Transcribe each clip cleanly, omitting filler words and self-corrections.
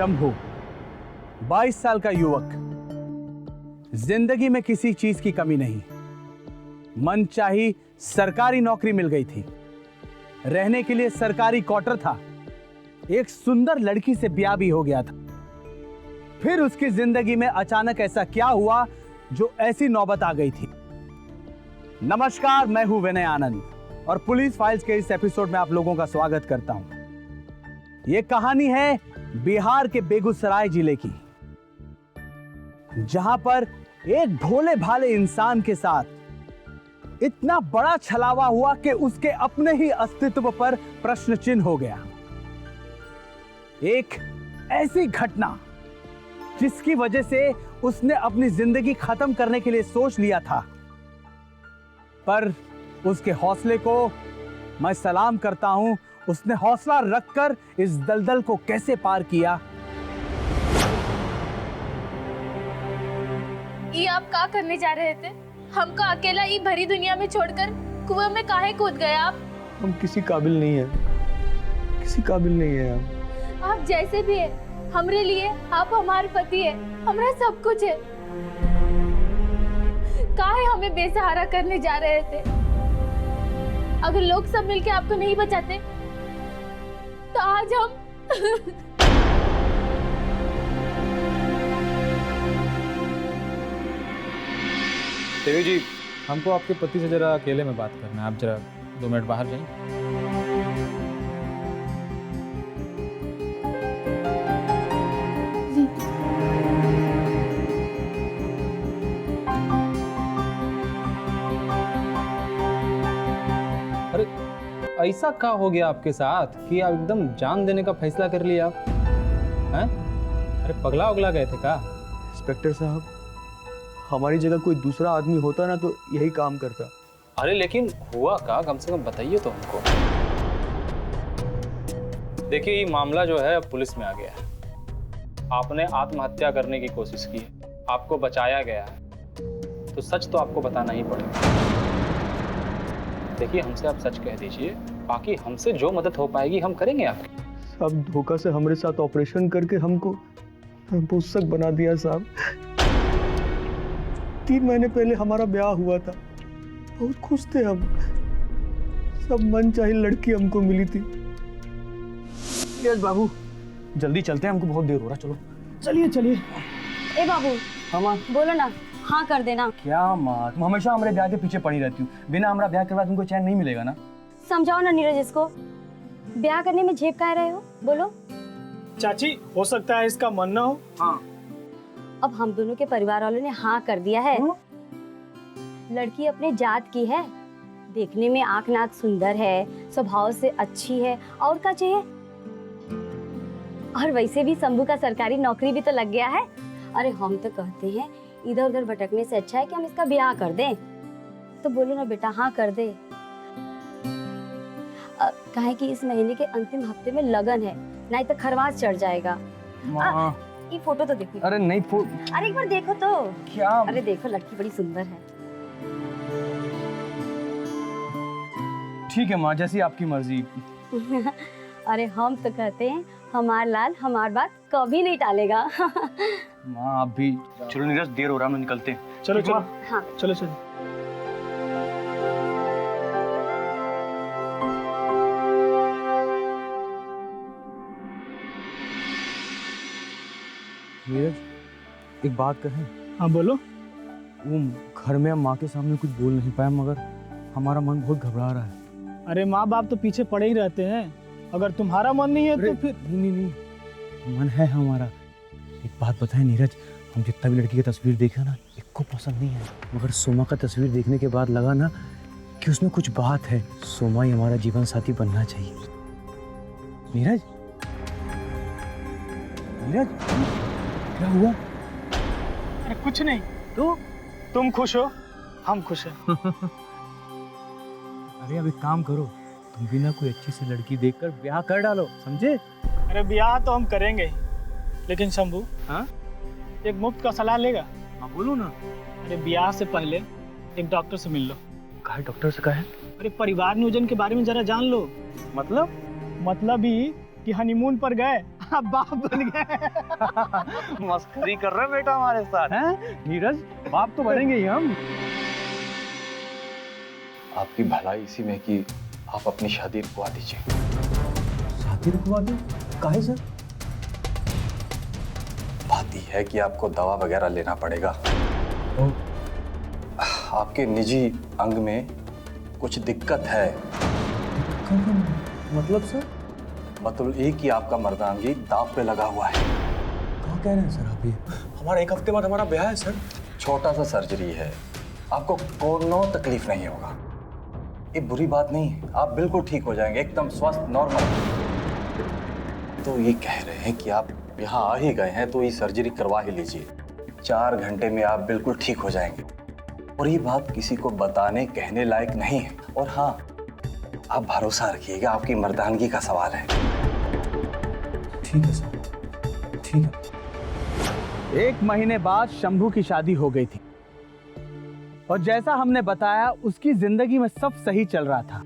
शंभू 22 साल का युवक, जिंदगी में किसी चीज की कमी नहीं, मनचाही सरकारी नौकरी मिल गई थी, रहने के लिए सरकारी क्वार्टर था, एक सुंदर लड़की से ब्याह भी हो गया था। फिर उसकी जिंदगी में अचानक ऐसा क्या हुआ जो ऐसी नौबत आ गई थी। नमस्कार, मैं हूं विनय आनंद और पुलिस फाइल्स के इस एपिसोड में आप लोगों का स्वागत करता हूं। यह कहानी है बिहार के बेगूसराय जिले की, जहां पर एक भोले भाले इंसान के साथ इतना बड़ा छलावा हुआ कि उसके अपने ही अस्तित्व पर प्रश्न चिन्ह हो गया। एक ऐसी घटना जिसकी वजह से उसने अपनी जिंदगी खत्म करने के लिए सोच लिया था, पर उसके हौसले को मैं सलाम करता हूं। उसने हौसला रखकर इस दलदल को कैसे पार किया। ये आप क्या करने जा रहे थे? हमको अकेला ये भरी दुनिया में छोड़कर कुएं में काहे कूद गए आप? हम किसी काबिल नहीं है, किसी काबिल नहीं है हम। आप जैसे भी है, हमरे लिए आप हमारे पति है, हमारा सब कुछ है। काहे हमें बेसहारा करने जा रहे थे? अगर लोग सब मिलके आपको नहीं बचाते तो आज हम देवी जी, हमको आपके पति से जरा अकेले में बात करना है। आप जरा 2 मिनट बाहर जाएं। अरे ऐसा क्या हो गया आपके साथ कि आप एकदम जान देने का फैसला कर लिया आप? हैं? अरे पगला उगला गए थे क्या? इंस्पेक्टर साहब, हमारी जगह कोई दूसरा आदमी होता ना तो यही काम करता। अरे लेकिन हुआ क्या, कम से कम बताइए तो हमको। देखिए, ये मामला जो है अब पुलिस में आ गया है। आपने आत्महत्या करने की कोशिश की, आपको बचाया गया है, तो सच तो आपको बताना ही पड़ेगा। देखिए, हमसे आप सच कह दीजिए, बाकी हमसे जो मदद हो पाएगी हम करेंगे आपकी। साहब, धोखा से हमारे साथ ऑपरेशन करके हमको पुस्तक बना दिया साहब। 3 महीने पहले हमारा ब्याह हुआ था, बहुत खुश थे हम, सब मनचाही लड़की हमको मिली थी। यस बाबू, जल्दी चलते हैं, हमको बहुत देर हो रहा। चलो चलिए चलिए। ए बाबू, हाँ माँ। बोलो ना, हाँ कर देना। क्या माँ, तुम हमेशा हमारे ब्याह के पीछे पड़ी रहती हो। बिना हमारा ब्याह के बाद तुमको चैन नहीं मिलेगा ना। समझाओ ना नीरज इसको, ब्याह करने में झेप काहे रहे हो? बोलो। चाची, हो सकता है इसका मन ना हो। हाँ। अब हम दोनों के परिवार वालों ने हाँ कर दिया है। लड़की अपने जात की है, देखने में आंख नाक सुंदर है, स्वभाव से अच्छी है, और क्या चाहिए? और वैसे भी शंभू का सरकारी नौकरी भी तो लग गया है। अरे हम तो कहते हैं इधर उधर भटकने से अच्छा है कि हम इसका ब्याह कर दें। तो बोलो ना बेटा, हाँ कर दे। काहे कि इस महीने के अंतिम हफ्ते में लगन है, नहीं तो खरवास चढ़ जाएगा। ये फोटो तो देखो। अरे नहीं, अरे एक बार देखो तो। क्या? अरे देखो, लड़की बड़ी सुंदर है। ठीक है माँ, जैसी आपकी मर्जी। अरे हम तो कहते हैं हमार लाल हमार बात कभी नहीं टालेगा। माँ आप भी चलो। नीरज, देर हो रहा है, हम निकलते हैं। चलो चलो। हाँ चलो चलो। नीरज, एक बात कहें? हाँ बोलो। वो घर में हम माँ के सामने कुछ बोल नहीं पाए, मगर हमारा मन बहुत घबरा रहा है। अरे माँ बाप तो पीछे पड़े ही रहते हैं, अगर तुम्हारा मन नहीं है तो फिर। नहीं, मन है हमारा। एक बात बताएं नीरज, हम जितना भी लड़की की तस्वीर देखा ना, एक को पसंद नहीं है, मगर सोमा का तस्वीर देखने के बाद लगा ना कि उसमें कुछ बात है। सोमा ही हमारा जीवन साथी बनना चाहिए। नीरज, नीरज, क्या हुआ? अरे कुछ नहीं, तो तुम खुश हो, हम खुश हैं। अरे अब एक काम करो, तुम भी ना कोई अच्छी सी लड़की देखकर ब्याह कर डालो, समझे? अरे ब्याह तो हम करेंगे ही, लेकिन शंभू, हाँ एक मुफ्त का सलाह लेगा? हाँ बोलो ना। अरे ब्याह से पहले एक डॉक्टर से मिल लो। कहा डॉक्टर से? कहा है? अरे परिवार नियोजन के बारे में जरा जान लो। मतलब मतलब ही कि हनीमून पर गए आप बाप बन गए। मस्करी कर रहे बेटा हमारे साथ। हैं नीरज, बाप तो बनेंगे ही हम। आपकी भलाई इसी में कि आप अपनी शादी रुकवा दीजिए। शादी रुकवा दे? काहे सर? बात यह है कि आपको दवा वगैरह लेना पड़ेगा। आपके निजी अंग में कुछ दिक्कत है। मतलब सर? मतलब एक ही आपका मर्दानगी दांव पे लगा हुआ है। क्या कह रहे हैं सर आप ये? हमारा 1 हफ्ते बाद हमारा ब्याह है सर। छोटा सा सर्जरी है, आपको कोनो तकलीफ नहीं होगा। ये बुरी बात नहीं है, आप बिल्कुल ठीक हो जाएंगे, एकदम स्वस्थ नॉर्मल। तो ये कह रहे हैं कि आप यहाँ आ ही गए हैं तो ये सर्जरी करवा ही लीजिए। 4 घंटे में आप बिल्कुल ठीक हो जाएंगे। और ये बात किसी को बताने कहने लायक नहीं है। और हाँ, आप भरोसा रखिएगा, आपकी मर्दानगी का सवाल है। ठीक है सर, ठीक है। 1 महीने बाद शंभू की शादी हो गई थी और जैसा हमने बताया उसकी जिंदगी में सब सही चल रहा था।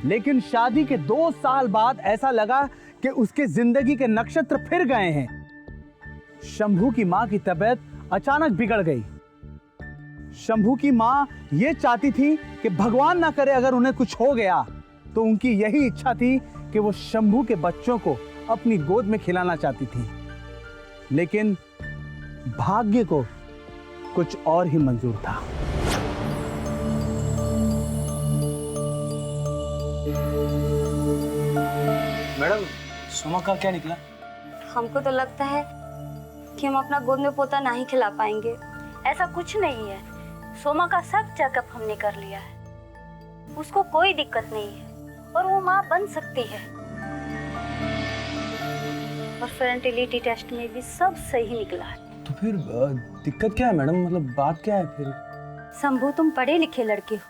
लेकिन शादी के 2 साल बाद ऐसा लगा कि उसके जिंदगी के नक्षत्र फिर गए हैं। शंभू की मां की तबीयत अचानक बिगड़ गई। शंभू की मां यह चाहती थी कि भगवान ना करे अगर उन्हें कुछ हो गया तो उनकी यही इच्छा थी कि वो शंभू के बच्चों को अपनी गोद में खिलाना चाहती थी। लेकिन भाग्य को कुछ और ही मंजूर था। मैडम, सोमा का क्या निकला? हमको तो लगता है कि हम अपना गोद में पोता नहीं खिला पाएंगे। ऐसा कुछ नहीं है। सोमा का सब चेकअप हमने कर लिया है, उसको कोई दिक्कत नहीं है और वो माँ बन सकती है। और फर्टिलिटी टेस्ट में भी सब सही निकला है। तो फिर दिक्कत क्या है मैडम? मतलब बात क्या है फिर? शंभू, तुम पढ़े लिखे लड़के हो,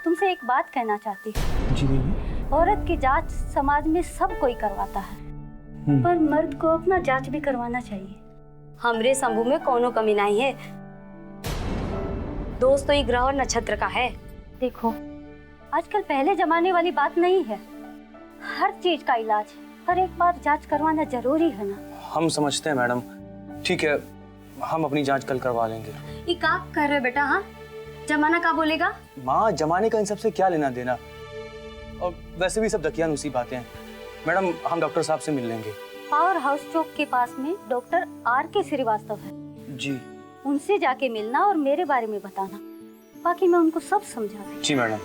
तुमसे एक बात कहना चाहती हूँ। जी कहिए। औरत की जांच समाज में सब कोई करवाता है, पर मर्द को अपना जांच भी करवाना चाहिए। हमरे शंभू में कोनो कमी नहीं है। दोस्त तो ये ग्रह और नक्षत्र का है। देखो, आजकल पहले जमाने वाली बात नहीं है। हर चीज का इलाज है, पर एक बार जांच करवाना जरूरी है ना। हम समझते हैं मैडम, ठीक है, हम अपनी जांच कल करवा लेंगे। ये का कर रहे बेटा? हाँ, जमाना का बोलेगा? माँ, जमाने का इन सब से क्या लेना देना? और वैसे भी सब दकियानुसी बातें हैं। मैडम, हम डॉक्टर साहब से मिल लेंगे। पावर हाउस चौक के पास में डॉक्टर R.K. श्रीवास्तव है। जी। उनसे जाके मिलना और मेरे बारे में बताना, बाकी मैं उनको सब समझा दूंगी। जी मैडम।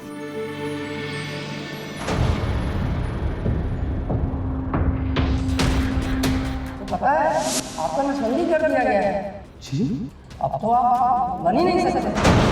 पता है, आपका नसबंदी कर दिया गया है। जी? अब तो आप बन ही नहीं सकते।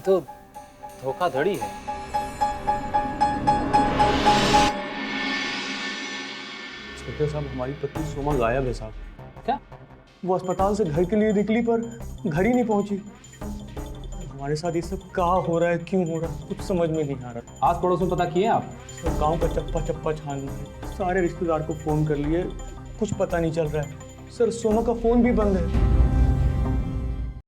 तो धोखाधड़ी है। इंस्पेक्टर साहब, हमारी पत्नी सोमा गायब है साहब। क्या? वो अस्पताल से घर के लिए निकली पर घर ही नहीं पहुंची। हमारे साथ ये सब कहाँ हो रहा है, क्यों हो रहा है, कुछ समझ में नहीं आ रहा। आस पड़ोस में पता किए आप? सर, गांव का चप्पा चप्पा छान है, सारे रिश्तेदार को फोन कर लिए, कुछ पता नहीं चल रहा है। सर, सोमा का फोन भी बंद है।